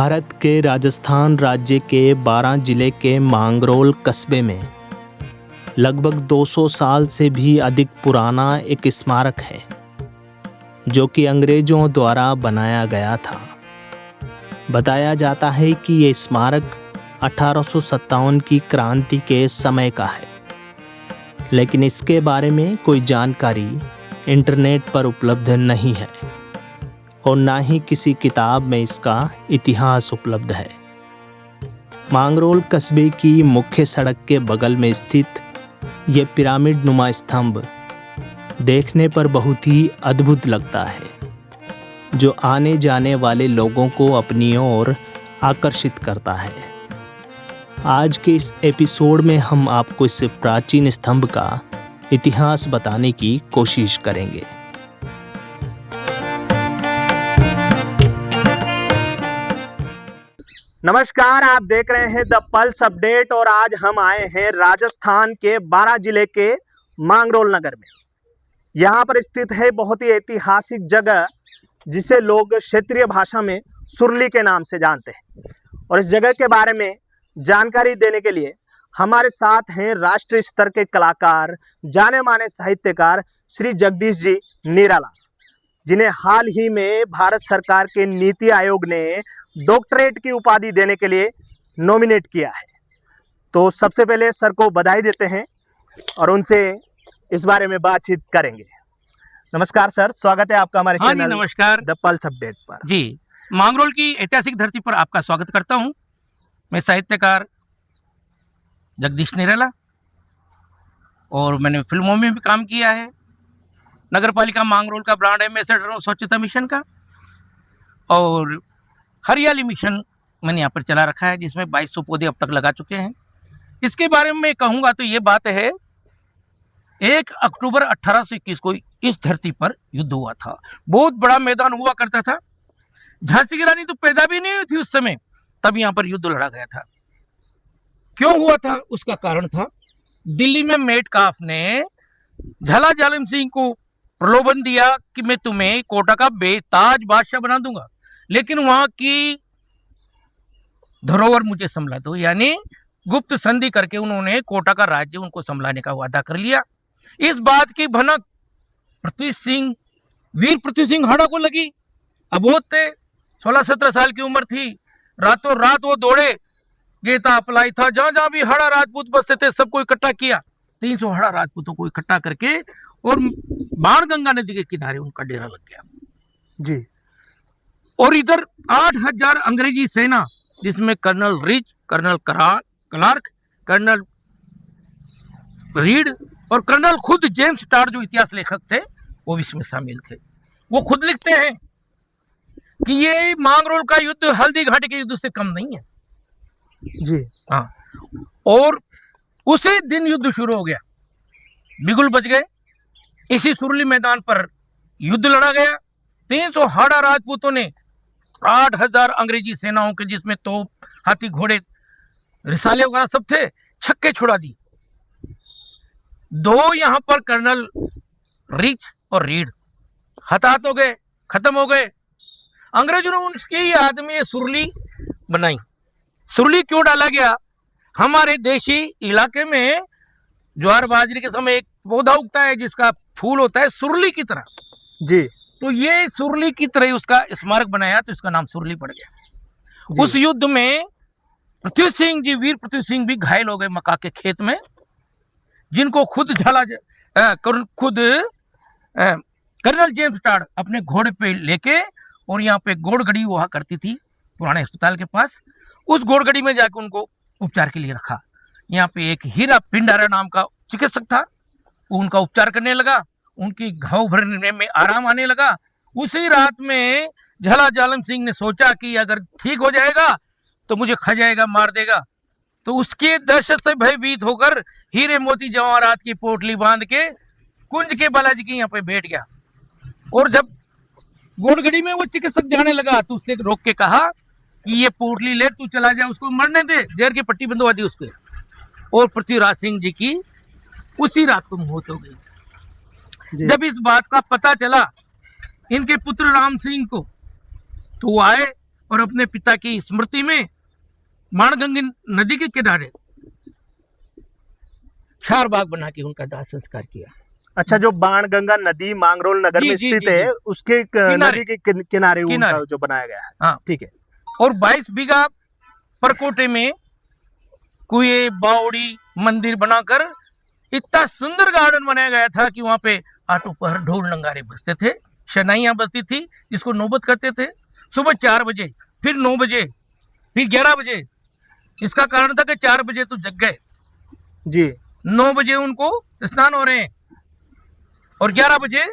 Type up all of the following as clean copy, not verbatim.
भारत के राजस्थान राज्य के 12 जिले के मांगरोल कस्बे में लगभग 200 साल से भी अधिक पुराना एक स्मारक है जो कि अंग्रेजों द्वारा बनाया गया था। बताया जाता है कि ये स्मारक 1857 की क्रांति के समय का है, लेकिन इसके बारे में कोई जानकारी इंटरनेट पर उपलब्ध नहीं है और ना ही किसी किताब में इसका इतिहास उपलब्ध है। मांगरोल कस्बे की मुख्य सड़क के बगल में स्थित ये पिरामिड नुमा स्तंभ देखने पर बहुत ही अद्भुत लगता है, जो आने जाने वाले लोगों को अपनी ओर आकर्षित करता है। आज के इस एपिसोड में हम आपको इस प्राचीन स्तंभ का इतिहास बताने की कोशिश करेंगे। नमस्कार, आप देख रहे हैं द पल्स अपडेट और आज हम आए हैं राजस्थान के 12 जिले के मांगरोल नगर में। यहाँ पर स्थित है बहुत ही ऐतिहासिक जगह जिसे लोग क्षेत्रीय भाषा में सुरली के नाम से जानते हैं। और इस जगह के बारे में जानकारी देने के लिए हमारे साथ हैं राष्ट्रीय स्तर के कलाकार, जाने माने साहित्यकार श्री जगदीश जी निराला, जिन्हें हाल ही में भारत सरकार के नीति आयोग ने डॉक्टरेट की उपाधि देने के लिए नॉमिनेट किया है। तो सबसे पहले सर को बधाई देते हैं और उनसे इस बारे में बातचीत करेंगे। नमस्कार सर, स्वागत है आपका हमारे चैनल नमस्कार द पल्स अपडेट पर। जी, मांगरोल की ऐतिहासिक धरती पर आपका स्वागत करता हूं। मैं साहित्यकार जगदीश निराला और मैंने फिल्मों में भी काम किया है। नगर पालिका मांगरोल का ब्रांड एम्बेसडर हूँ स्वच्छता मिशन का, और हरियाली मिशन मैंने यहाँ पर चला रखा है जिसमें 2200 पौधे अब तक लगा चुके हैं। इसके बारे में कहूँगा तो ये बात है, 1 अक्टूबर 1821 को इस धरती पर युद्ध हुआ था। बहुत बड़ा मैदान हुआ करता था। झांसी की रानी तो पैदा भी नहीं हुई थी उस समय, तब यहाँ पर युद्ध लड़ा गया था। क्यों हुआ था उसका कारण था, दिल्ली में मेटकाफ ने झाला जालिम सिंह को प्रलोभन दिया कि मैं तुम्हें कोटा का बेताज बादशाह बना दूंगा, लेकिन वहां की धरोहर मुझे संभला दो। यानी गुप्त संधि करके उन्होंने कोटा का राज्य उनको संभलाने का वादा कर लिया। इस बात की भनक वीर पृथ्वी सिंह हाड़ा को लगी। अबोध थे, 16-17 साल की उम्र थी। रातों रात वो दौड़े, गेता अपलाई था, जहां जहां भी हाड़ा राजपूत बसते थे सबको इकट्ठा किया। 300 हाड़ा राजपूतों को इकट्ठा करके और बाणगंगा नदी के किनारे उनका डेरा लग गया जी। और इधर 8000 अंग्रेजी सेना, जिसमें colonel Rich, colonel Clarke, colonel Reid और कर्नल खुद जेम्स टाड जो इतिहास लेखक थे वो इसमें शामिल थे। वो खुद लिखते हैं कि ये मांगरोल का युद्ध हल्दी घाटी के युद्ध से कम नहीं है जी। हाँ, और उसी दिन युद्ध शुरू हो गया। बिगुल बज गए। इसी सुरली मैदान पर युद्ध लड़ा गया। 300 हाड़ा राजपूतों ने 8000 अंग्रेजी सेनाओं के, जिसमें तोप, हाथी, घोड़े, रिसाले वगैरह सब थे, छक्के छुड़ा दी। 2 यहाँ पर कर्नल रिच और रीड हताहत हो गए, खत्म हो गए। अंग्रेजों ने उनकी याद में सुरली बनाई। सुरली क्यों डाला गया, हमारे देशी इलाके में ज्वार बाजरे के समय एक पौधा उगता है जिसका फूल होता है सुरली की तरह जी। तो ये सुरली की तरह उसका स्मारक बनाया, तो इसका नाम सुरली पड़ गया। उस युद्ध में पृथ्वी सिंह जी, वीर पृथ्वी सिंह भी घायल हो गए मक्का के खेत में, जिनको खुद कर्नल जेम्स टाड अपने घोड़े पे लेके, और यहाँ पे घोड़गड़ी हुआ करती थी पुराने अस्पताल के पास, उस घोड़गड़ी में जाकर उनको उपचार के लिए रखा। यहाँ पे एक हीरा पिंडारा नाम का चिकित्सक था, वो उनका उपचार करने लगा, उनकी घाव भरने में आराम आने लगा। उसी रात में झाला जालिम सिंह ने सोचा कि अगर ठीक हो जाएगा तो मुझे खा जाएगा, मार देगा। तो उसके दहशत से भयभीत होकर हीरे मोती जवाहरात की पोटली बांध के कुंज के बालाजी के यहाँ पे बैठ गया। और जब घोड़गड़ी में वो चिकित्सक जाने लगा तो उससे रोक के कहा कि ये पोटली ले, तू चला जा, उसको मरने दे। जहर की पट्टी बंधवा दी उसके, और पृथ्वीराज सिंह जी की उसी रात को मौत हो गई। जब इस बात का पता चला इनके पुत्र राम सिंह को, तो वो आए और अपने पिता की स्मृति में माणगंगा नदी के किनारे चार बाग बना के उनका दाह संस्कार किया। अच्छा, जो बाणगंगा नदी मांगरोल नगर जी, में जी, स्थित जी, है, जी। उसके नदी के किनारे उनका जो बनाया गया है। हाँ, ठीक है। और 22 बीघा परकोटे में कुएं, बावड़ी, मंदिर बनाकर इतना सुंदर गार्डन बनाया गया था कि वहां पे आटो पर ढोल नगारे बजते थे, शनाइयां बजती थी, जिसको नौबत कहते थे। सुबह 4 बजे, फिर 9 बजे, फिर 11 बजे। इसका कारण था कि 4 बजे तो जग गए जी, 9 बजे उनको स्नान हो रहे हैं और 11 बजे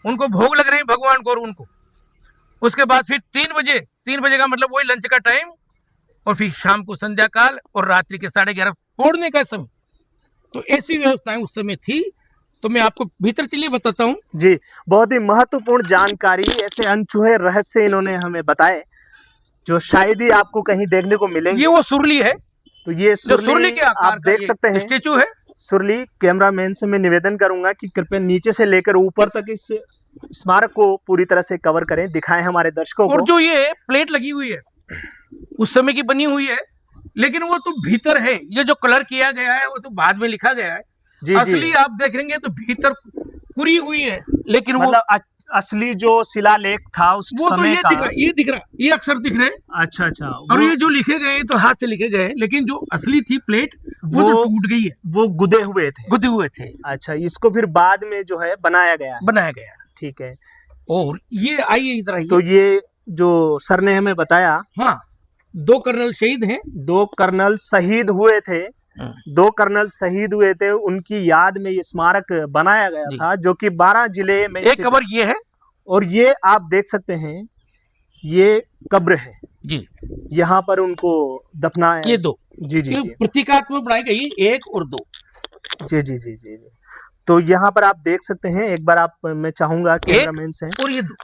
उनको भोग लग रहे हैं भगवान को और उनको। उसके बाद फिर 3 बजे का मतलब वही लंच का टाइम, और फिर शाम को संध्या काल और रात्रि के 11:30 फोड़ने का समय। तो ऐसी व्यवस्थाएं उस समय थी। तो मैं आपको भीतर चलिए बताता हूँ। जी, बहुत ही महत्वपूर्ण जानकारी, ऐसे अनछुए रहस्य इन्होंने हमें बताए जो शायद ही आपको कहीं देखने को मिलेंगे। ये वो सुरली है, तो ये जो सुरली सुरली के आकार आप का देख सकते हैं। स्टेचू है। सुरली, कैमरामैन से मैं निवेदन करूंगा कि कृपया नीचे से लेकर ऊपर तक इस स्मारक को पूरी तरह से कवर करें, दिखाएं हमारे दर्शकों और को। जो ये प्लेट लगी हुई है उस समय की बनी हुई है, लेकिन वो तो भीतर है। ये जो कलर किया गया है वो तो बाद में लिखा गया है। जी, असली जी। आप देखेंगे तो भीतर कुरी हुई है, लेकिन मतलब असली जो शिलालेख था उस वो तो समय ये का। दिख रहा है, ये दिख रहा है, ये अक्षर दिख रहे हैं। अच्छा, अच्छा। और ये जो लिखे गए हैं तो हाथ से लिखे गए हैं, लेकिन जो असली थी प्लेट वो तो टूट गई है, वो गुदे हुए थे। गुदे हुए थे। अच्छा, इसको फिर बाद में जो है बनाया गया है। बनाया गया। ठीक है। और ये आइए इधर आइए। तो ये जो सर ने हमें बताया, हाँ, 2 कर्नल शहीद हैं। 2 कर्नल शहीद हुए थे। 2 कर्नल शहीद हुए थे, उनकी याद में ये स्मारक बनाया गया जी। था, जो कि 12 जिले में एक स्थित कब्र है। ये है और ये आप देख सकते हैं, ये कब्र है। जी, यहाँ पर उनको दफनाया। ये 2 जी, जी, ये जी। प्रतीकात्मक बनाई गई, 1 और 2। जी, जी, जी, जी। तो यहाँ पर आप देख सकते हैं, एक बार आप, मैं चाहूंगा कैमरामैन से, और ये 2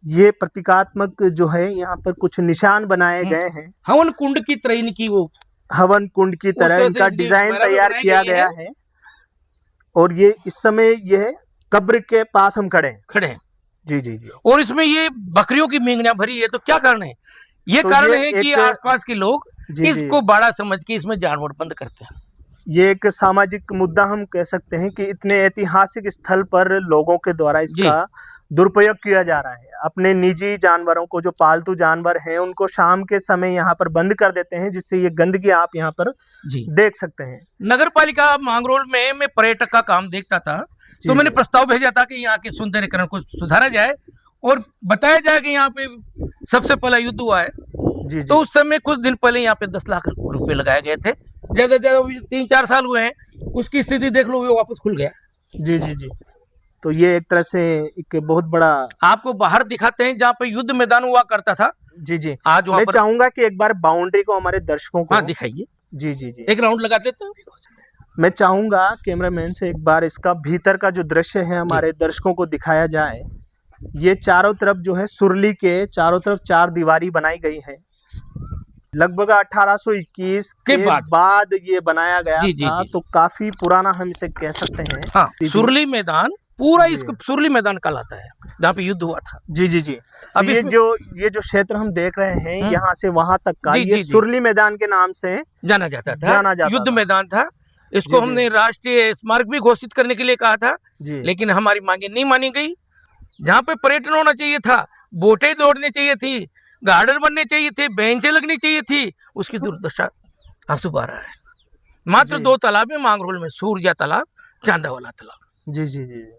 ये प्रतीकात्मक जो है यहाँ पर कुछ निशान बनाए गए हैं। हवन कुंड की तरह इनकी वो हवन कुंड की तरह तरह से इनका इनकी डिजाइन स्मारक तैयार बनाई किया गई गया है। और ये इस समय यह कब्र के पास हम खड़े हैं। खड़े हैं। जी, जी, जी। और इसमें ये बकरियों की मेंगनियां भरी है। तो क्या कारण है? ये तो कारण ये है कि एक- आसपास के लोग जी, जी। इसको बड़ा समझ के इसमें जानवर बंद करते हैं। ये एक सामाजिक मुद्दा हम कह सकते हैं कि इतने ऐतिहासिक स्थल पर लोगों के द्वारा इसका दुरुपयोग किया जा रहा है। अपने निजी जानवरों को, जो पालतू जानवर हैं, उनको शाम के समय यहाँ पर बंद कर देते हैं, जिससे ये गंदगी आप यहाँ पर जी, देख सकते हैं। नगर पालिका मांगरोल में मैं पर्यटक का काम देखता था, जी, तो मैंने जी। प्रस्ताव भेजा था कि यहाँ के सौंदर्यीकरण को सुधारा जाए और बताया जाए कि यहाँ पे सबसे पहला युद्ध हुआ है। जी, तो जी। उस समय कुछ दिन पहले यहाँ पे 10 लाख रुपए लगाए गए थे। ज्यादा ज्यादा 3-4 साल हुए हैं, उसकी स्थिति देख लो, वो वापस खुल गया। जी, जी, जी। तो ये एक तरह से एक बहुत बड़ा, आपको बाहर दिखाते हैं जहाँ पे युद्ध मैदान हुआ करता था। जी, जी। आज वहाँ मैं पर चाहूंगा कि एक बार बाउंड्री को हमारे दर्शकों को, हाँ दिखाइए, जी, जी, जी, एक राउंड लगा देते हैं। मैं चाहूंगा कैमरामैन से एक बार इसका भीतर का जो दृश्य है हमारे दर्शकों को दिखाया जाए। ये चारों तरफ जो है, सुरली के चारों तरफ 4 दीवारी बनाई गई है। लगभग 1821 के के बाद ये बनाया गया जी, जी, था। जी। तो काफी पुराना हम इसे कह सकते हैं। हाँ, जी, जी। सुरली मैदान पूरा जी। इसको सुरली मैदान कहलाता है, जहाँ पे युद्ध हुआ था। जी, जी, जी। अब तो ये इसमें- जो क्षेत्र हम देख रहे हैं, यहाँ से वहां तक का, जी, ये जी, जी। सुरली मैदान के नाम से जाना जाता था, युद्ध था। मैदान था। इसको जी, जी। हमने राष्ट्रीय स्मारक भी घोषित करने के लिए कहा था, जी, लेकिन हमारी मांगे नहीं मानी गई। जहाँ पे पर्यटन होना चाहिए था, बोटें दौड़नी चाहिए थी, गार्डन बनने चाहिए थे, बेंचें लगनी चाहिए थी, उसकी दुर्दशा आंसू बहा रहा है। मात्र जी। 2 तालाब है मांगरोल में, सूरजा तालाब, चांदावाला तालाब। जी, जी, जी।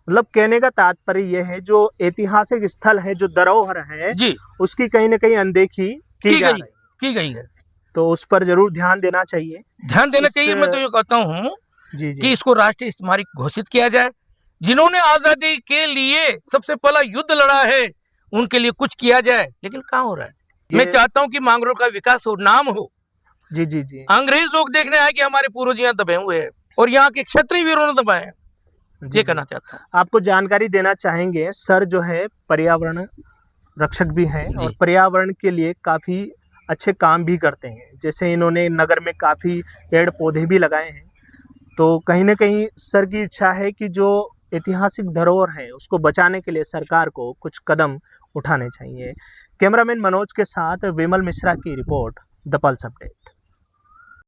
मतलब कहने का तात्पर्य यह है, जो ऐतिहासिक स्थल है, जो धरोहर है, जी, उसकी कहीं ना कहीं अनदेखी की जा रही है। की गई है। तो उस पर जरूर ध्यान देना चाहिए। ध्यान देना चाहिए। मैं तो ये कहता हूँ जी, कि जी। इसको राष्ट्रीय स्मारक घोषित किया जाए। जिन्होंने आजादी के लिए सबसे पहला युद्ध लड़ा है, उनके लिए कुछ किया जाए, लेकिन कहाँ हो रहा है? मैं चाहता हूँ कि मांगरोल का विकास हो, नाम हो। जी, जी, जी। अंग्रेज लोग देखने आए कि हमारे पूर्वज यहाँ दबे हुए हैं और यहाँ के क्षत्रिय वीरों ने दबाए हैं। जी, ये कहना चाहता हूँ। आपको जानकारी देना चाहेंगे, सर जो है पर्यावरण रक्षक भी हैं और पर्यावरण के लिए काफ़ी अच्छे काम भी करते हैं। जैसे इन्होंने नगर में काफ़ी पेड़ पौधे भी लगाए हैं। तो कहीं ना कहीं सर की इच्छा है कि जो ऐतिहासिक धरोहर है, उसको बचाने के लिए सरकार को कुछ कदम उठाने चाहिए। कैमरामैन मनोज के साथ विमल मिश्रा की रिपोर्ट, द पल्स अपडेट।